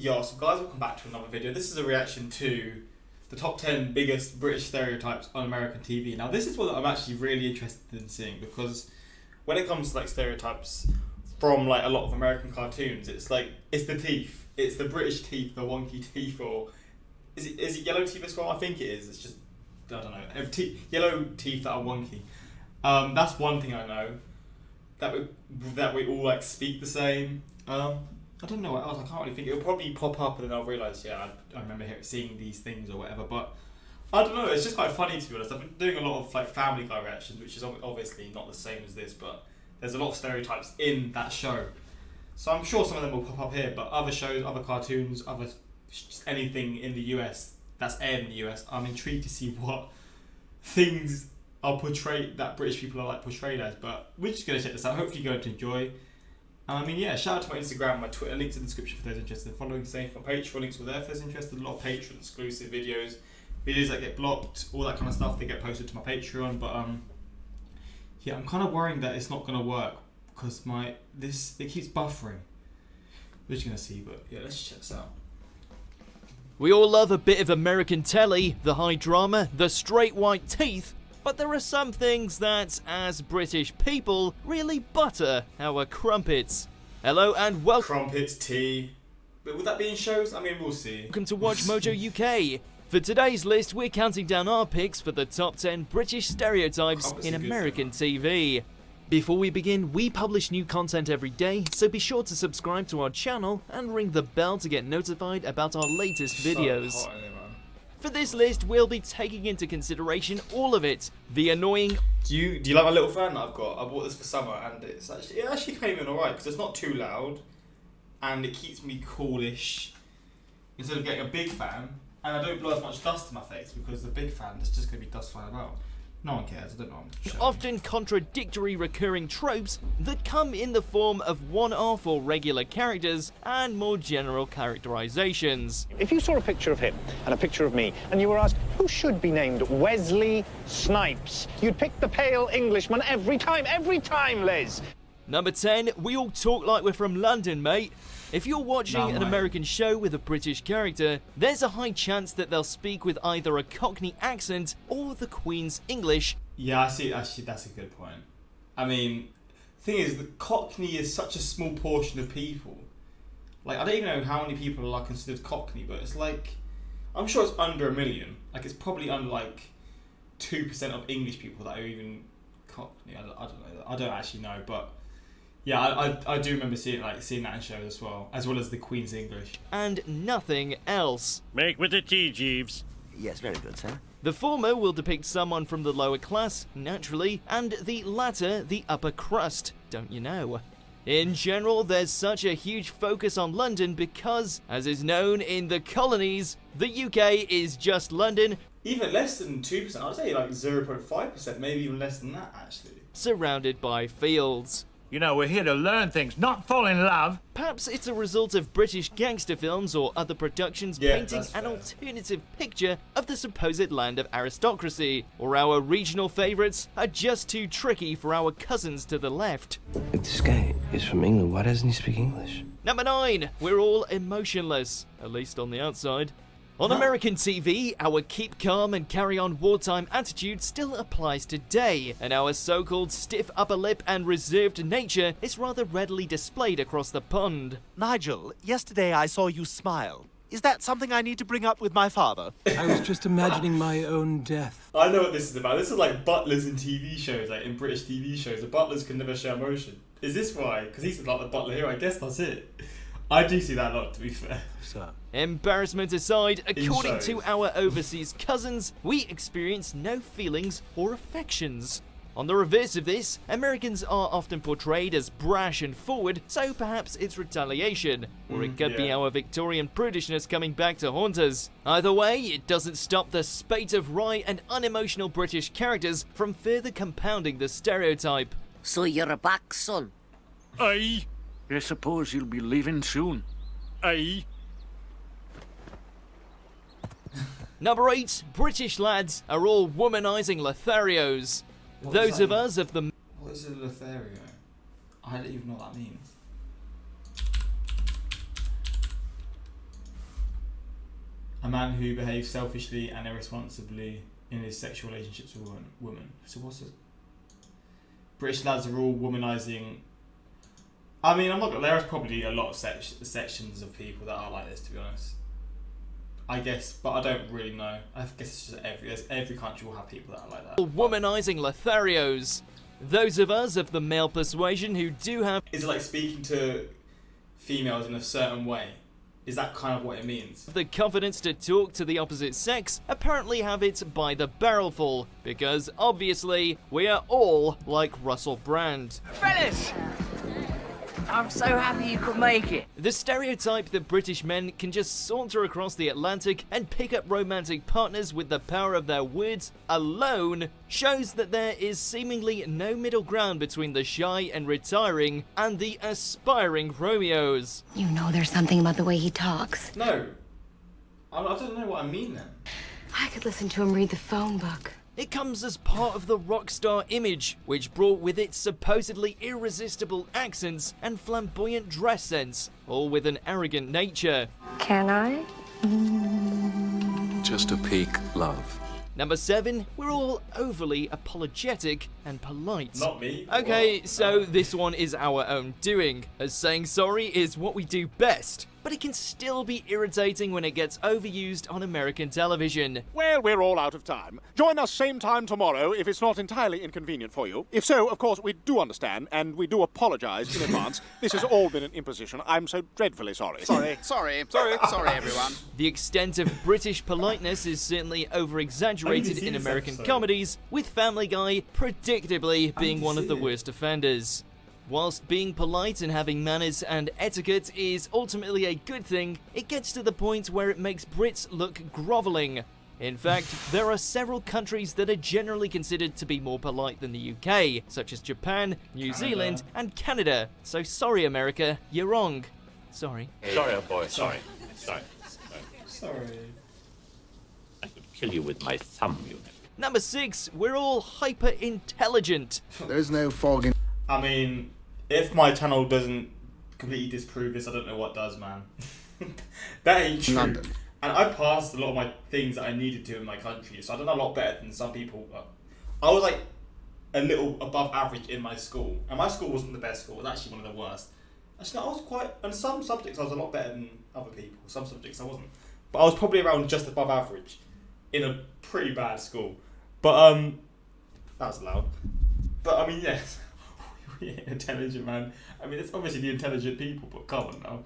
Yo, so guys, welcome back to another video. This is a reaction to the top 10 biggest British stereotypes on American TV. Now, this is what I'm actually really interested in seeing, because when it comes to like stereotypes from like a lot of American cartoons, it's like, it's the teeth. It's the British teeth, the wonky teeth, or is it yellow teeth as well? I think it is. It's just, I don't know, yellow teeth that are wonky. That's one thing I know. That we all like speak the same. I don't know what else. I can't really think. It'll probably pop up and then I'll realise, yeah, I remember seeing these things or whatever. But I don't know. It's just quite funny, to be honest. I've been doing a lot of like Family Guy reactions, which is obviously not the same as this, but there's a lot of stereotypes in that show. So I'm sure some of them will pop up here. But other shows, other cartoons, just anything in the US that's aired in the US, I'm intrigued to see what things are portrayed, that British people are like portrayed as. But we're just gonna check this out. Hopefully you're going to enjoy. I mean, yeah, shout out to my Instagram, my Twitter, links in the description for those interested in following. Same for Patreon, links were there for those interested. A lot of Patreon exclusive videos that get blocked, all that kind of stuff, they get posted to my Patreon. But yeah, I'm kind of worrying that it's not gonna work because it keeps buffering. We're just gonna see, but yeah, let's check this out. We all love a bit of American telly, the high drama, the straight white teeth. But there are some things that, as British people, really butter our crumpets. Hello and welcome. Crumpets, tea. But would that be in shows? I mean, we'll see. Welcome to Watch Mojo UK. For today's list, we're counting down our picks for the top 10 British stereotypes in American TV. Before we begin, we publish new content every day, so be sure to subscribe to our channel and ring the bell to get notified about our latest videos. So hot in there, man. For this list, we'll be taking into consideration all of it. The annoying... Do you like my little fan that I've got? I bought this for summer and it actually came in alright because it's not too loud and it keeps me coolish instead of getting a big fan, and I don't blow as much dust in my face because the big fan, there's just going to be dust flying about. No one cares, I don't know. Often contradictory recurring tropes that come in the form of one-off or regular characters and more general characterizations. If you saw a picture of him and a picture of me and you were asked who should be named Wesley Snipes, you'd pick the pale Englishman every time, Les. Number 10, we all talk like we're from London, mate. If you're watching an American show with a British character, there's a high chance that they'll speak with either a Cockney accent or the Queen's English. Yeah, I see. Actually, that's a good point. I mean, the thing is, the Cockney is such a small portion of people. Like, I don't even know how many people are considered Cockney, but it's like, I'm sure it's under 1 million. Like, it's probably under like 2% of English people that are even Cockney. I don't know. I don't actually know, but yeah, I do remember seeing that in shows as well as the Queen's English. And nothing else. Make with the tea, Jeeves. Yes, very good, sir. The former will depict someone from the lower class, naturally, and the latter the upper crust, don't you know? In general, there's such a huge focus on London because, as is known in the colonies, the UK is just London. Even less than 2%, I'd say like 0.5%, maybe even less than that actually. Surrounded by fields. You know, we're here to learn things, not fall in love. Perhaps it's a result of British gangster films or other productions painting an alternative picture of the supposed land of aristocracy, or our regional favourites are just too tricky for our cousins to the left. This guy is from England. Why doesn't he speak English? Number 9, we're all emotionless, at least on the outside. On American TV, our keep calm and carry on wartime attitude still applies today, and our so-called stiff upper lip and reserved nature is rather readily displayed across the pond. Nigel, yesterday I saw you smile. Is that something I need to bring up with my father? I was just imagining my own death. I know what this is about. This is like butlers in TV shows, like in British TV shows. The butlers can never show emotion. Is this why? Because he's like the butler here, I guess that's it. I do see that a lot, to be fair. Sir. Embarrassment aside, according to our overseas cousins, we experience no feelings or affections. On the reverse of this, Americans are often portrayed as brash and forward, so perhaps it's retaliation, or it could be our Victorian prudishness coming back to haunt us. Either way, it doesn't stop the spate of wry and unemotional British characters from further compounding the stereotype. So you're back, son? Aye. I suppose you'll be leaving soon. Aye. Number 8, British lads are all womanizing Lotharios. Those of us of the... What is a Lothario? I don't even know what that means. a man who behaves selfishly and irresponsibly in his sexual relationships with women. So what's it? British lads are all womanizing. I mean, I'm not gonna. There's probably a lot of sections of people that are like this, to be honest. I guess, but I don't really know. I guess it's just every country will have people that are like that. Womanizing Lotharios. Those of us of the male persuasion who do have... Is it like speaking to females in a certain way? Is that kind of what it means? The confidence to talk to the opposite sex apparently have it by the barrelful, because obviously we are all like Russell Brand. Fellas! I'm so happy you could make it. The stereotype that British men can just saunter across the Atlantic and pick up romantic partners with the power of their words alone shows that there is seemingly no middle ground between the shy and retiring and the aspiring Romeos. You know there's something about the way he talks. No. I don't know what I mean then. I could listen to him read the phone book. It comes as part of the rock star image, which brought with it supposedly irresistible accents and flamboyant dress sense, all with an arrogant nature. Can I? Just a peek, love. Number 7, we're all overly apologetic and polite. Not me. Okay, What? so this one is our own doing, as saying sorry is what we do best. But it can still be irritating when it gets overused on American television. Well, we're all out of time. Join us same time tomorrow if it's not entirely inconvenient for you. If so, of course, we do understand, and we do apologise in advance. This has all been an imposition. I'm so dreadfully sorry. Sorry, everyone. The extent of British politeness is certainly over-exaggerated in American comedies, with Family Guy predictably being one of the worst offenders. Whilst being polite and having manners and etiquette is ultimately a good thing, it gets to the point where it makes Brits look grovelling. In fact, there are several countries that are generally considered to be more polite than the UK, such as Japan, New Zealand, and Canada. So sorry, America, you're wrong. Sorry. Sorry, old boy, sorry. I could kill you with my thumb, you know. Number 6, we're all hyper-intelligent. There's no fog in... I mean, if my channel doesn't completely disprove this, I don't know what does, man. That ain't true. London. And I passed a lot of my things that I needed to in my country, so I done a lot better than some people. I was like a little above average in my school, and my school wasn't the best school. It was actually one of the worst. Actually, I was quite, on some subjects I was a lot better than other people. Some subjects I wasn't, but I was probably around just above average in a pretty bad school. But that was loud. But I mean, yes. Yeah, intelligent, man. I mean, it's obviously the intelligent people, but come on now.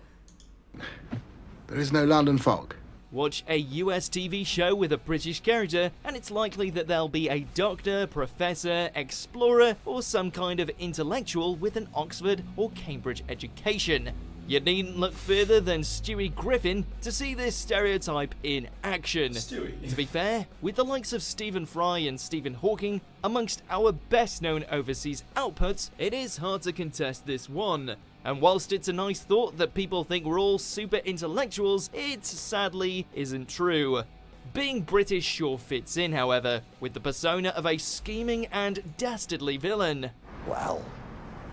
There is no London fog. Watch a US TV show with a British character, and it's likely that there'll be a doctor, professor, explorer, or some kind of intellectual with an Oxford or Cambridge education. You needn't look further than Stewie Griffin to see this stereotype in action. Stewie. To be fair, with the likes of Stephen Fry and Stephen Hawking amongst our best known overseas outputs, it is hard to contest this one. And whilst it's a nice thought that people think we're all super intellectuals, it sadly isn't true. Being British sure fits in, however, with the persona of a scheming and dastardly villain. Wow,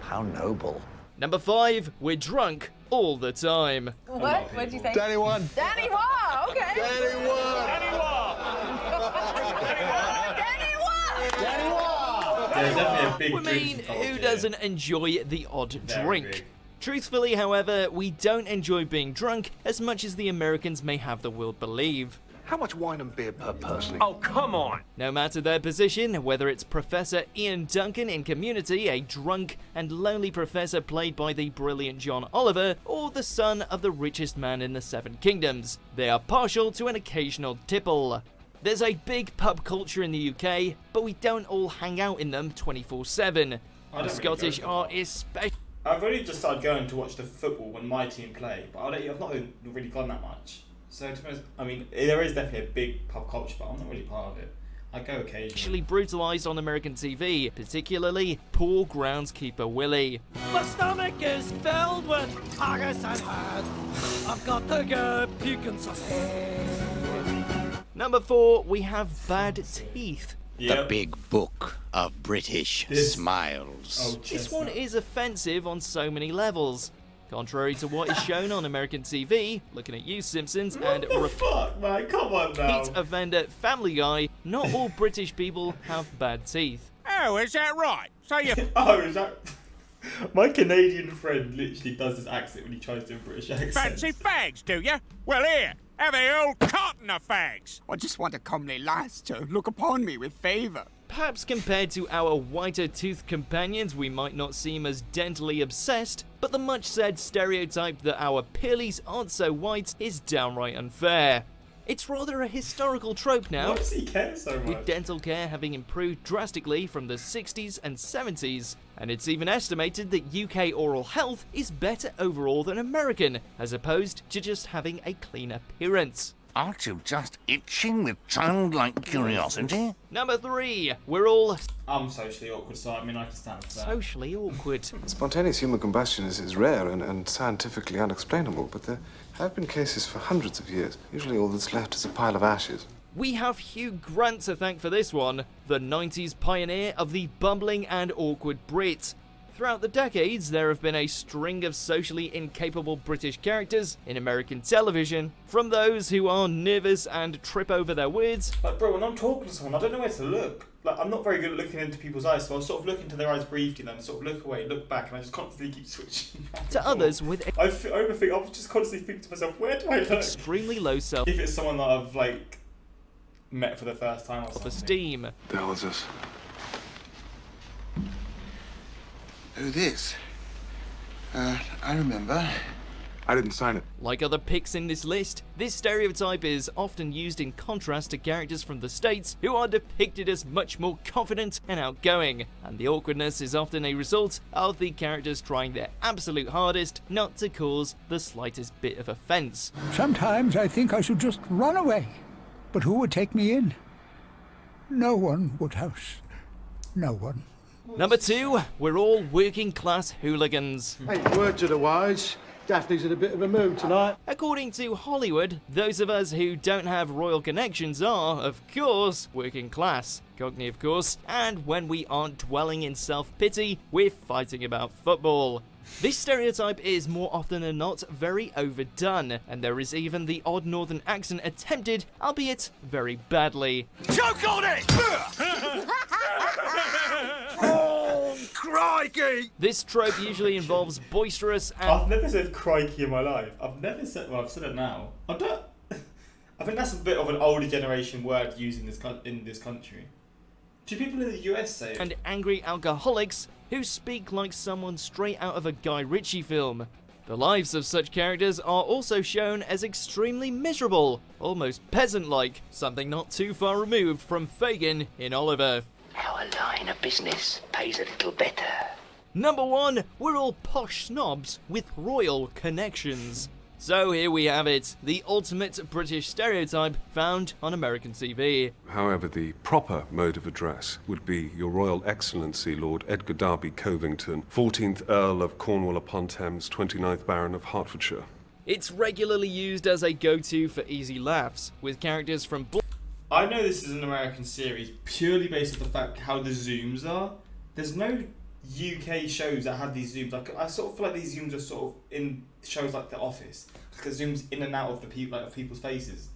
how noble. Number 5, we're drunk all the time. What? What'd you say? Danny one. Danny Wah, okay. Danny one. Danny Wah. There's definitely a big I mean, drinking culture who here. doesn't enjoy the odd Very drink? big. Truthfully, however, we don't enjoy being drunk as much as the Americans may have the world believe. How much wine and beer per person? Oh, come on! No matter their position, whether it's Professor Ian Duncan in Community, a drunk and lonely professor played by the brilliant John Oliver, or the son of the richest man in the Seven Kingdoms, they are partial to an occasional tipple. There's a big pub culture in the UK, but we don't all hang out in them 24/7. The Scottish are especially... I've only just started going to watch the football when my team play, but I've not really gone that much. So to be honest, I mean, there is definitely a big pub culture, but I'm not really part of it. I go occasionally. Actually brutalised on American TV, particularly poor groundskeeper Willie. My stomach is filled with haggis and head. I've got to go puking some head. Number 4, we have bad teeth. The big book of British smiles. This one is offensive on so many levels. Contrary to what is shown on American TV, looking at you Simpsons and Fuck, man, come on now. repeat offender Family Guy, not all British people have bad teeth. Oh, is that right? So you... Oh, is that... My Canadian friend literally does this accent when he tries to do a British accent. fancy fags, do you? Well, here, have a old carton of fags. I just want a comely lass to look upon me with favour. Perhaps compared to our whiter-toothed companions, we might not seem as dentally obsessed, but the much-said stereotype that our pillies aren't so white is downright unfair. It's rather a historical trope now, Why does he care so much? with dental care having improved drastically from the 60s and 70s, and it's even estimated that UK oral health is better overall than American, as opposed to just having a clean appearance. Aren't you just itching with childlike curiosity? Number 3, we're all I'm socially awkward, so I mean I can stand for that. socially awkward. Spontaneous human combustion is rare and scientifically unexplainable, but there have been cases for hundreds of years. Usually all that's left is a pile of ashes. We have Hugh Grant to thank for this one, the 90s pioneer of the bumbling and awkward Brit. Throughout the decades, there have been a string of socially incapable British characters in American television, from those who are nervous and trip over their words, Like, bro, when I'm talking to someone, I don't know where to look. Like, I'm not very good at looking into people's eyes, so I'll sort of look into their eyes briefly, then sort of look away, look back, and I just constantly keep switching back and to forth. others with I overthink. I'll just constantly think to myself, where do I look? extremely low If it's someone that I've like met for the first time or something. self-esteem. The hell is this? Who this? I remember. I didn't sign it. Like other picks in this list, this stereotype is often used in contrast to characters from the States who are depicted as much more confident and outgoing, and the awkwardness is often a result of the characters trying their absolute hardest not to cause the slightest bit of offence. Sometimes I think I should just run away. But who would take me in? No one would, House. No one. Number 2, we're all working class hooligans. Hey, word to the wise. Daphne's in a bit of a mood tonight. According to Hollywood, those of us who don't have royal connections are, of course, working class. Cockney, of course, and when we aren't dwelling in self-pity, we're fighting about football. This stereotype is more often than not very overdone, and there is even the odd northern accent attempted, albeit very badly. Choke on it! Oh, crikey! This trope usually involves boisterous and I've never said crikey in my life. I've never said. Well, I've said it now. I don't. I think that's a bit of an older generation word used in this country. Do people in the US say it? and angry alcoholics who speak like someone straight out of a Guy Ritchie film. The lives of such characters are also shown as extremely miserable, almost peasant-like, something not too far removed from Fagin in Oliver. Our line of business pays a little better. Number 1, we're all posh snobs with royal connections. So here we have it, the ultimate British stereotype found on American TV. However, the proper mode of address would be Your Royal Excellency Lord Edgar Darby Covington, 14th Earl of Cornwall-upon-Thames, 29th Baron of Hertfordshire. It's regularly used as a go-to for easy laughs, with characters from I know this is an American series purely based on the fact how the zooms are. There's no UK shows that have these zooms. Like, I sort of feel like these zooms are sort of in shows like The Office. Like it zooms in and out of the people, like of people's faces.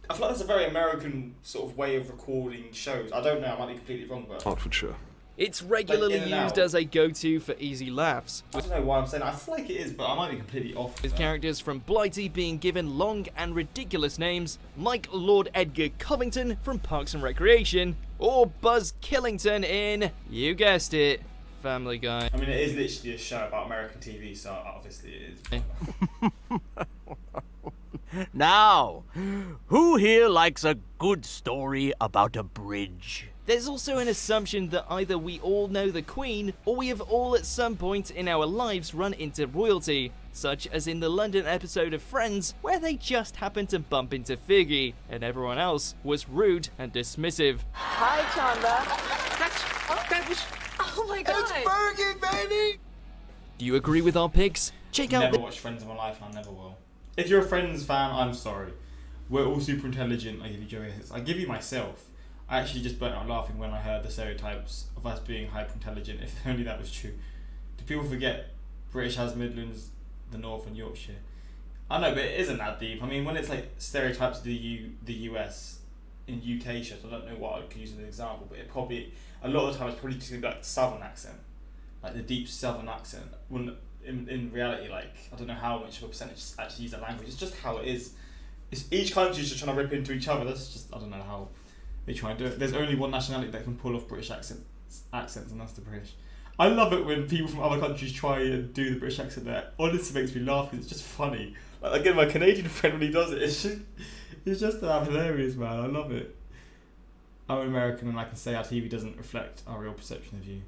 I feel like that's a very American sort of way of recording shows. I don't know, I might be completely wrong, but Hertfordshire. It's regularly Like in and used out. as a go-to for easy laughs, I don't know why I'm saying that. I feel like it is, but I might be completely off. with characters from Blighty being given long and ridiculous names, like Lord Edgar Covington from Parks and Recreation, or Buzz Killington in, you guessed it, Family Guy. I mean, it is literally a show about American TV, so obviously it is. Now, who here likes a good story about a bridge? There's also an assumption that either we all know the Queen, or we have all at some point in our lives run into royalty, such as in the London episode of Friends, where they just happened to bump into Fergie, and everyone else was rude and dismissive. Hi, Chandler. That was... Oh my god. It's Fergie, baby! Do you agree with our picks? Check out Never watched Friends in my life, and I never will. If you're a Friends fan, I'm sorry. We're all super intelligent. I give you Joey. I give you myself. I actually just burnt out laughing when I heard the stereotypes of us being hyper intelligent. If only that was true. Do people forget British has Midlands the North and Yorkshire. I know, but it isn't that deep. I mean, when it's like stereotypes of the US in UK shows, I don't know what I could use as an example, but it probably, a lot of the time it's probably just gonna be like the southern accent, like the deep southern accent. When in reality, like, I don't know how much of a percentage actually use that language. It's just how it is. It's, each country's just trying to rip into each other. That's just, I don't know how they try and do it. There's only one nationality that can pull off British accents, and that's the British. I love it when people from other countries try and do the British accent. That honestly makes me laugh because it's just funny. Like, again, my Canadian friend, when he does it, it's just hilarious, man. I love it. I'm American and I can say our TV doesn't reflect our real perception of you.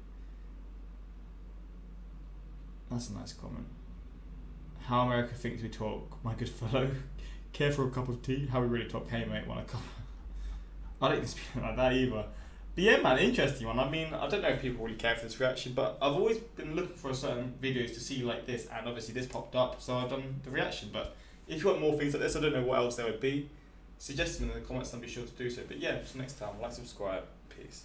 That's a nice comment. How America thinks we talk, my good fellow. Care for a cup of tea? How we really talk. Hey mate, want a cup? I don't even speak like that either. But yeah, man, interesting one. I mean, I don't know if people really care for this reaction, but I've always been looking for certain videos to see like this, and obviously this popped up, so I've done the reaction. But if you want more things like this, I don't know what else there would be. Suggest them in the comments and be sure to do so. But yeah, until next time, like, subscribe. Peace.